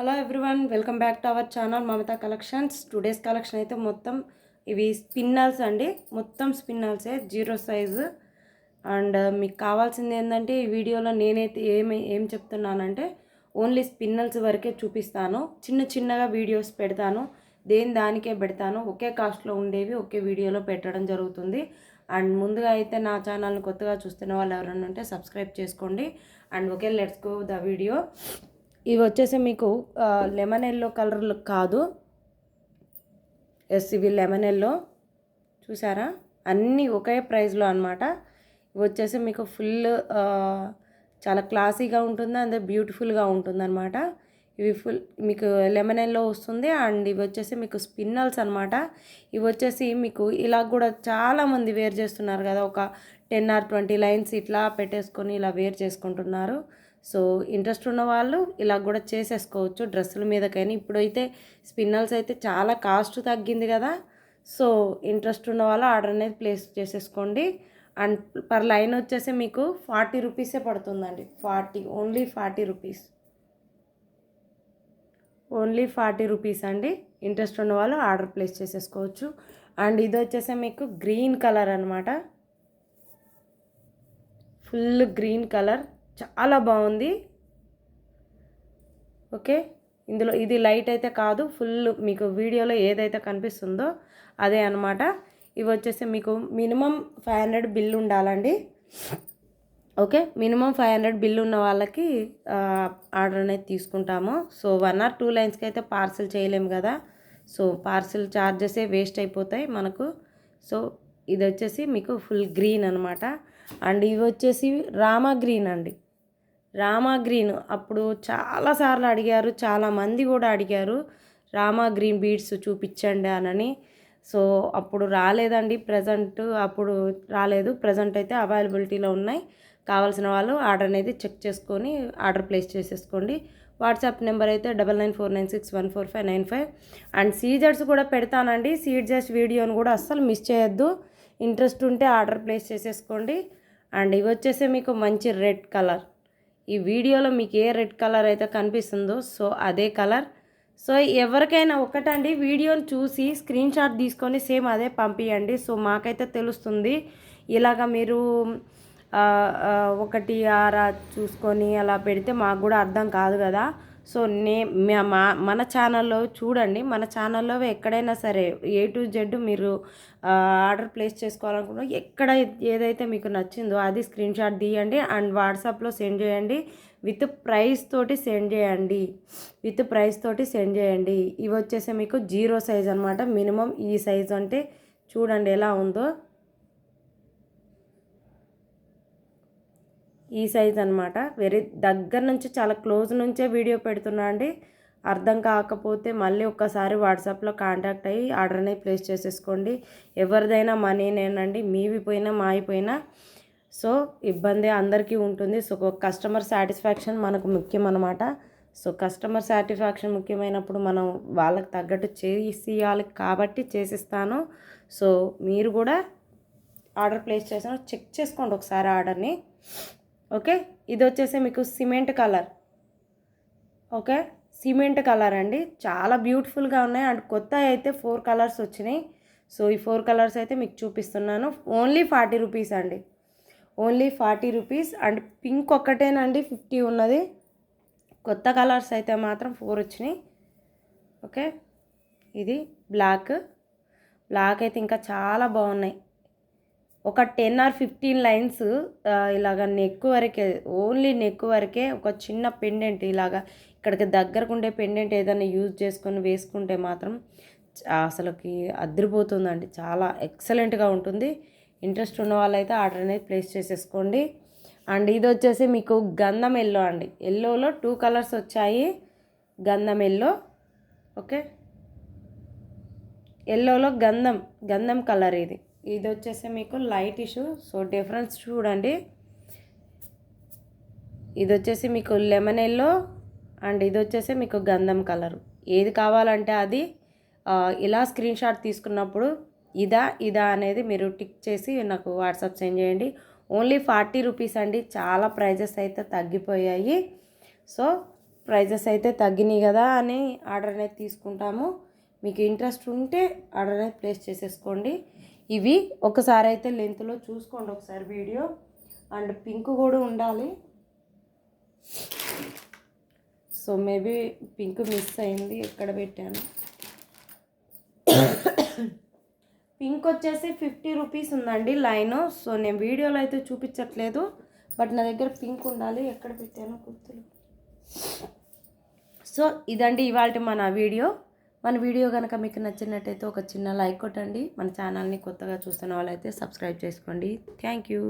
Hello everyone, welcome back to our channel Mamata collections. Today's collection అయితే మొత్తం ఇవి spinels అండి. మొత్తం స్పిన్నల్సే, జీరో సైజు. అండ్ మీకు కావాల్సింది ఏంటంటే ఈ వీడియోలో నేనైతే ఏం చెప్తున్నానంటే ఓన్లీ స్పిన్నల్స్ వరకే చూపిస్తాను. చిన్నగా వీడియోస్ పెడతాను, దానికే పెడతాను. ఒకే కాస్ట్లో ఉండేవి ఒకే వీడియోలో పెట్టడం జరుగుతుంది. అండ్ ముందుగా అయితే నా ఛానల్ని కొత్తగా చూస్తున్న వాళ్ళు ఎవరైనా ఉంటే సబ్స్క్రైబ్ చేసుకోండి. And okay, let's go the video. ఇవి వచ్చేసి మీకు లెమన్ ఎల్లో కలర్లు కాదు. ఎస్, ఇవి లెమన్ ఎల్లో. చూసారా, అన్నీ ఒకే ప్రైస్లో అనమాట. ఇవి వచ్చేసి మీకు ఫుల్ చాలా క్లాసీగా ఉంటుంది, అండ్ బ్యూటిఫుల్గా ఉంటుంది అనమాట. ఇవి ఫుల్ మీకు లెమన్ ఎల్లో వస్తుంది. అండ్ ఇవి వచ్చేసి మీకు స్పిన్నల్స్ అనమాట. ఇవి వచ్చేసి మీకు ఇలా కూడా చాలామంది వేర్ చేస్తున్నారు కదా, ఒక 10 or 20 లైన్స్ ఇట్లా పెట్టేసుకొని ఇలా వేర్ చేసుకుంటున్నారు. సో ఇంట్రెస్ట్ ఉన్న వాళ్ళు ఇలా కూడా చేసేసుకోవచ్చు డ్రెస్సుల మీదకైనా. ఇప్పుడైతే స్పిన్నల్స్ అయితే చాలా కాస్ట్ తగ్గింది కదా, సో ఇంట్రెస్ట్ ఉన్న వాళ్ళు ఆర్డర్ అనేది ప్లేస్ చేసేసుకోండి. అండ్ పర్ లైన్ వచ్చేసి మీకు 40 రూపీసే పడుతుందండి. ఓన్లీ 40 రూపీస్, ఓన్లీ 40 రూపీస్ అండి. ఇంట్రెస్ట్ ఉన్న వాళ్ళు ఆర్డర్ ప్లేస్ చేసేసుకోవచ్చు. అండ్ ఇది వచ్చేసి మీకు గ్రీన్ కలర్ అనమాట. ఫుల్ గ్రీన్ కలర్, చాలా బాగుంది. ఓకే, ఇందులో ఇది లైట్ అయితే కాదు, ఫుల్ మీకు వీడియోలో ఏదైతే కనిపిస్తుందో అదే అనమాట. ఇవి వచ్చేసి మీకు మినిమం 500 బిల్ ఉండాలండి. ఓకే, మినిమం 500 బిల్ ఉన్న వాళ్ళకి ఆర్డర్ అనేది తీసుకుంటాము. సో 1 or 2 లైన్స్కి అయితే పార్సిల్ చేయలేము కదా, సో పార్సిల్ ఛార్జెసే వేస్ట్ అయిపోతాయి మనకు. సో ఇది వచ్చేసి మీకు ఫుల్ గ్రీన్ అనమాట. అండ్ ఇవి వచ్చేసి రామా గ్రీన్ అండి. రామా గ్రీన్ అప్పుడు చాలాసార్లు అడిగారు, చాలామంది కూడా అడిగారు రామా గ్రీన్ బీడ్స్ చూపించండి అని. సో అప్పుడు రాలేదండి, అప్పుడు రాలేదు. ప్రజెంట్ అయితే అవైలబిలిటీలో ఉన్నాయి. కావాల్సిన వాళ్ళు ఆర్డర్ అనేది చెక్ చేసుకొని ఆర్డర్ ప్లేస్ చేసేసుకోండి. వాట్సాప్ నెంబర్ అయితే 9949614595. అండ్ సీజర్స్ కూడా పెడతానండి. సీజర్స్ వీడియోని కూడా అస్సలు మిస్ చేయొద్దు. ఇంట్రెస్ట్ ఉంటే ఆర్డర్ ప్లేస్ చేసేసుకోండి. అండ్ ఇవి వచ్చేసి మీకు మంచి రెడ్ కలర్. ఈ వీడియోలో మీకు ఏ రెడ్ కలర్ అయితే కనిపిస్తుందో సో అదే కలర్. సో ఎవరికైనా ఒకటండి, వీడియోని చూసి స్క్రీన్ షాట్ తీసుకొని సేమ్ అదే పంపించండి. సో మాకైతే తెలుస్తుంది. ఇలాగ మీరు ఒకటి ఆరా చూసుకొని అలా పెడితే మాకు కూడా అర్థం కాదు కదా. సో మన ఛానల్లో చూడండి, మన ఛానల్లో ఎక్కడైనా సరే A to Z మీరు ఆర్డర్ ప్లేస్ చేసుకోవాలనుకున్నా ఎక్కడ ఏదైతే మీకు నచ్చిందో అది స్క్రీన్ షాట్ తీయండి అండ్ వాట్సాప్లో సెండ్ చేయండి. విత్ ప్రైస్ తోటి సెండ్ చేయండి, ఇవి వచ్చేసి మీకు జీరో సైజ్ అనమాట. మినిమం ఈ సైజ్ అంటే చూడండి ఎలా ఉందో, ఈ సైజ్ అనమాట. వెరీ దగ్గర నుంచి, చాలా క్లోజ్ నుంచే వీడియో పెడుతున్నా అండి. అర్థం కాకపోతే మళ్ళీ ఒక్కసారి వాట్సాప్లో కాంటాక్ట్ అయ్యి ఆర్డర్ అనేది ప్లేస్ చేసేసుకోండి. ఎవరిదైనా మనీనేనండి, మీవి పోయినా మాయిపోయినా సో ఇబ్బంది అందరికీ ఉంటుంది. సో కస్టమర్ సాటిస్ఫాక్షన్ మనకు ముఖ్యం అనమాట. సో కస్టమర్ సాటిస్ఫాక్షన్ ముఖ్యమైనప్పుడు మనం వాళ్ళకి తగ్గట్టు చేయాలి కాబట్టి చేసిస్తాను. సో మీరు కూడా ఆర్డర్ ప్లేస్ చేసాను, చెక్ చేసుకోండి ఒకసారి ఆర్డర్ని. ఓకే, ఇది వచ్చేసి మీకు cement colour. Okay, cement colour అండి, చాలా బ్యూటిఫుల్గా ఉన్నాయి. అండ్ కొత్త అయితే 4 కలర్స్ వచ్చినాయి. సో ఈ 4 కలర్స్ అయితే మీకు చూపిస్తున్నాను. ఓన్లీ 40 రూపీస్ అండి, ఓన్లీ 40 రూపీస్. అండ్ పింక్ ఒక్కటేనండి 50 ఉన్నది. కొత్త కలర్స్ అయితే మాత్రం 4 వచ్చినాయి. ఓకే, ఇది బ్లాక్ అయితే ఇంకా చాలా బాగున్నాయి. ఒక 10 or 15 లైన్స్ ఇలాగ నెక్ వరకే, ఓన్లీ నెక్ వరకే ఒక చిన్న పెండెంట్ ఇలాగా ఇక్కడికి దగ్గరకు ఉండే పెండెంట్ ఏదైనా యూజ్ చేసుకొని వేసుకుంటే మాత్రం అసలుకి అదిరిపోతుందండి, చాలా ఎక్సలెంట్గా ఉంటుంది. ఇంట్రెస్ట్ ఉన్న వాళ్ళైతే ఆర్డర్ అనేది ప్లేస్ చేసేసుకోండి. అండ్ ఇది వచ్చేసి మీకు గంధం ఎల్లో అండి. ఎల్లోలో 2 కలర్స్ వచ్చాయి, గంధం ఎల్లో. ఓకే, ఎల్లోలో గంధం కలర్ ఇది వచ్చేసి మీకు లైట్ ఇష్యూ. సో డిఫరెన్స్ చూడండి, ఇది వచ్చేసి మీకు లెమన్ ఎల్లో అండ్ ఇది వచ్చేసి మీకు గంధం కలరు. ఏది కావాలంటే అది ఇలా స్క్రీన్ షాట్ తీసుకున్నప్పుడు ఇదా అనేది మీరు టిక్ చేసి నాకు వాట్సాప్ సెండ్ చేయండి. ఓన్లీ 40 రూపీస్ అండి. చాలా ప్రైజెస్ అయితే తగ్గిపోయాయి. సో ప్రైజెస్ అయితే తగ్గినాయి కదా అని ఆర్డర్ అనేది తీసుకుంటాము. మీకు ఇంట్రెస్ట్ ఉంటే ఆర్డర్ అనేది ప్లేస్ చేసేసుకోండి. ఇవి ఒకసారి అయితే లెంత్లో చూసుకోండి ఒకసారి వీడియో. అండ్ పింక్ కూడా ఉండాలి. సో మేబీ పింక్ మిస్ అయింది, ఎక్కడ పెట్టాను. పింక్ వచ్చేసి 50 రూపీస్ ఉందండి లైను. సో నేను వీడియోలో అయితే చూపించట్లేదు, బట్ నా దగ్గర పింక్ ఉండాలి. ఎక్కడ పెట్టానో గుర్తులు. సో ఇదండి ఇవాళ మన వీడియో కనుక మీకు నచ్చినట్టయితే ఒక చిన్న లైక్ కొట్టండి. మన ఛానల్ని కొత్తగా చూస్తున్న వాళ్ళైతే సబ్స్క్రైబ్ చేసుకోండి. Thank you.